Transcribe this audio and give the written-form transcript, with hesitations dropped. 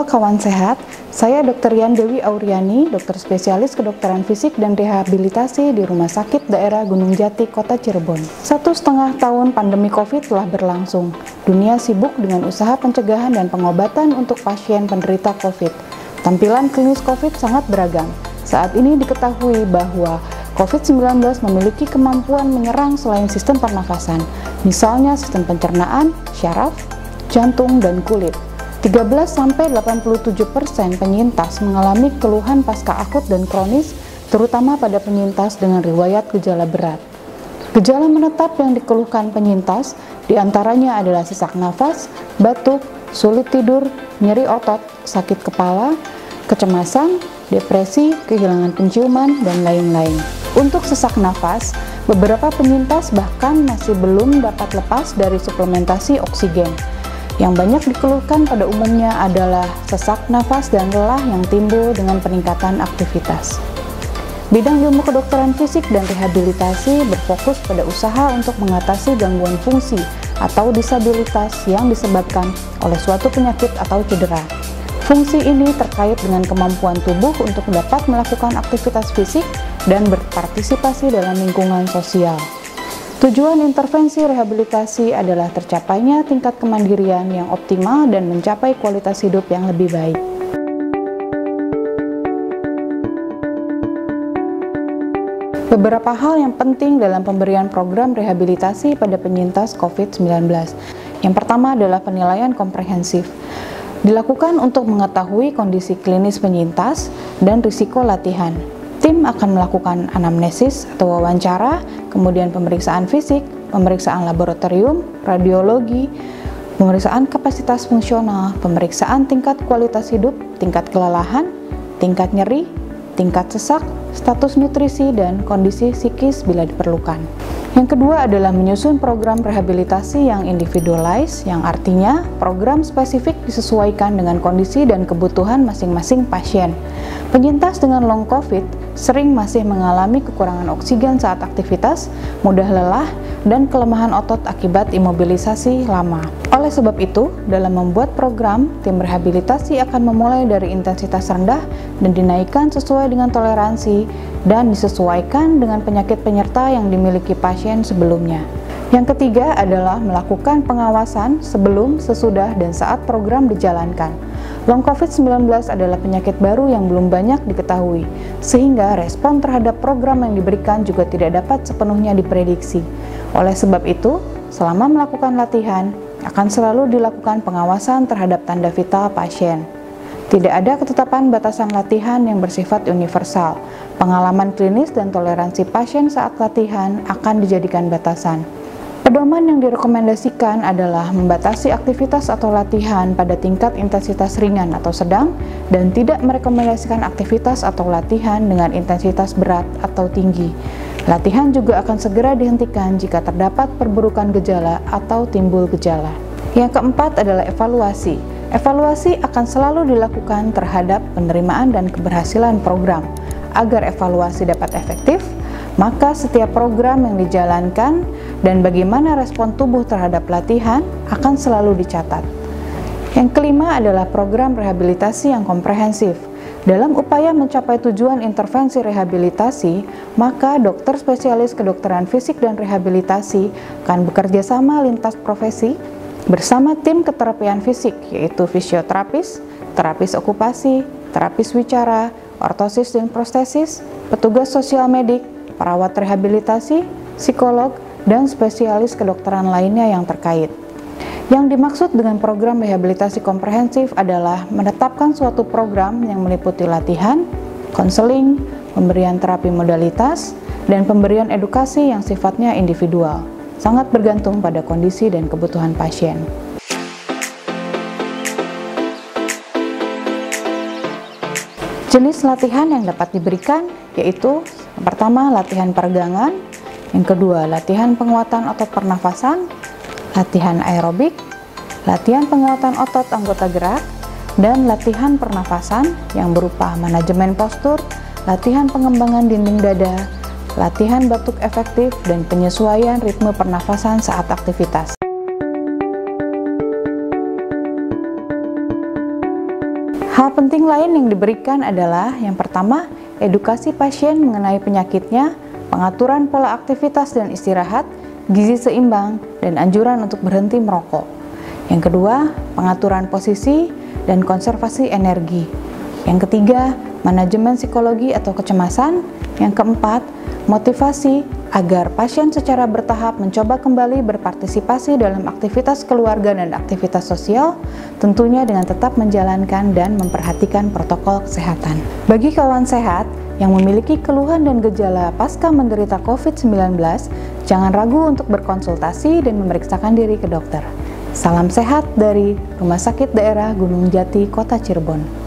kawan sehat, saya Dr. Yan Dewi Auriani, dokter spesialis kedokteran fisik dan rehabilitasi di Rumah Sakit Daerah Gunung Jati, Kota Cirebon. 1,5 tahun pandemi COVID telah berlangsung. Dunia sibuk dengan usaha pencegahan dan pengobatan untuk pasien penderita COVID. Tampilan klinis COVID sangat beragam. Saat ini diketahui bahwa COVID-19 memiliki kemampuan menyerang selain sistem pernafasan, misalnya sistem pencernaan, syaraf, jantung, dan kulit. 13–87% penyintas mengalami keluhan pasca akut dan kronis, terutama pada penyintas dengan riwayat gejala berat. Gejala menetap yang dikeluhkan penyintas diantaranya adalah sesak nafas, batuk, sulit tidur, nyeri otot, sakit kepala, kecemasan, depresi, kehilangan penciuman, dan lain-lain. Untuk sesak nafas, beberapa penyintas bahkan masih belum dapat lepas dari suplementasi oksigen. Yang banyak dikeluhkan pada umumnya adalah sesak nafas dan lelah yang timbul dengan peningkatan aktivitas. Bidang ilmu kedokteran fisik dan rehabilitasi berfokus pada usaha untuk mengatasi gangguan fungsi atau disabilitas yang disebabkan oleh suatu penyakit atau cedera. Fungsi ini terkait dengan kemampuan tubuh untuk dapat melakukan aktivitas fisik dan berpartisipasi dalam lingkungan sosial. Tujuan intervensi rehabilitasi adalah tercapainya tingkat kemandirian yang optimal dan mencapai kualitas hidup yang lebih baik. Beberapa hal yang penting dalam pemberian program rehabilitasi pada penyintas COVID-19. Yang pertama adalah penilaian komprehensif. Dilakukan untuk mengetahui kondisi klinis penyintas dan risiko latihan. Tim akan melakukan anamnesis atau wawancara, kemudian pemeriksaan fisik, pemeriksaan laboratorium, radiologi, pemeriksaan kapasitas fungsional, pemeriksaan tingkat kualitas hidup, tingkat kelelahan, tingkat nyeri, tingkat sesak, status nutrisi, dan kondisi psikis bila diperlukan. Yang kedua adalah menyusun program rehabilitasi yang individualized, yang artinya program spesifik disesuaikan dengan kondisi dan kebutuhan masing-masing pasien. Penyintas dengan long COVID sering masih mengalami kekurangan oksigen saat aktivitas, mudah lelah, dan kelemahan otot akibat imobilisasi lama. Oleh sebab itu, dalam membuat program, tim rehabilitasi akan memulai dari intensitas rendah dan dinaikkan sesuai dengan toleransi dan disesuaikan dengan penyakit penyerta yang dimiliki pasien sebelumnya. Yang ketiga adalah melakukan pengawasan sebelum, sesudah, dan saat program dijalankan. Long COVID-19 adalah penyakit baru yang belum banyak diketahui, sehingga respon terhadap program yang diberikan juga tidak dapat sepenuhnya diprediksi. Oleh sebab itu, selama melakukan latihan, akan selalu dilakukan pengawasan terhadap tanda vital pasien. Tidak ada ketetapan batasan latihan yang bersifat universal. Pengalaman klinis dan toleransi pasien saat latihan akan dijadikan batasan. Pedoman yang direkomendasikan adalah membatasi aktivitas atau latihan pada tingkat intensitas ringan atau sedang dan tidak merekomendasikan aktivitas atau latihan dengan intensitas berat atau tinggi. Latihan juga akan segera dihentikan jika terdapat perburukan gejala atau timbul gejala. Yang keempat adalah evaluasi. Evaluasi akan selalu dilakukan terhadap penerimaan dan keberhasilan program. Agar evaluasi dapat efektif, maka setiap program yang dijalankan dan bagaimana respon tubuh terhadap latihan akan selalu dicatat. Yang kelima adalah program rehabilitasi yang komprehensif. Dalam upaya mencapai tujuan intervensi rehabilitasi, maka dokter spesialis kedokteran fisik dan rehabilitasi akan bekerja sama lintas profesi bersama tim keterapian fisik, yaitu fisioterapis, terapis okupasi, terapis wicara, ortosis dan prostesis, petugas sosial medik, perawat rehabilitasi, psikolog, dan spesialis kedokteran lainnya yang terkait. Yang dimaksud dengan program rehabilitasi komprehensif adalah menetapkan suatu program yang meliputi latihan, konseling, pemberian terapi modalitas, dan pemberian edukasi yang sifatnya individual, sangat bergantung pada kondisi dan kebutuhan pasien. Jenis latihan yang dapat diberikan yaitu yang pertama latihan peregangan, yang kedua latihan penguatan otot pernafasan, latihan aerobik, latihan penguatan otot anggota gerak, dan latihan pernafasan yang berupa manajemen postur, latihan pengembangan dinding dada, latihan batuk efektif, dan penyesuaian ritme pernafasan saat aktivitas. Hal penting lain yang diberikan adalah yang pertama, edukasi pasien mengenai penyakitnya, pengaturan pola aktivitas dan istirahat, gizi seimbang, dan anjuran untuk berhenti merokok. Yang kedua, pengaturan posisi dan konservasi energi. Yang ketiga, manajemen psikologi atau kecemasan. Yang keempat, motivasi agar pasien secara bertahap mencoba kembali berpartisipasi dalam aktivitas keluarga dan aktivitas sosial, tentunya dengan tetap menjalankan dan memperhatikan protokol kesehatan. Bagi kawan sehat yang memiliki keluhan dan gejala pasca menderita COVID-19, jangan ragu untuk berkonsultasi dan memeriksakan diri ke dokter. Salam sehat dari Rumah Sakit Daerah Gunung Jati, Kota Cirebon.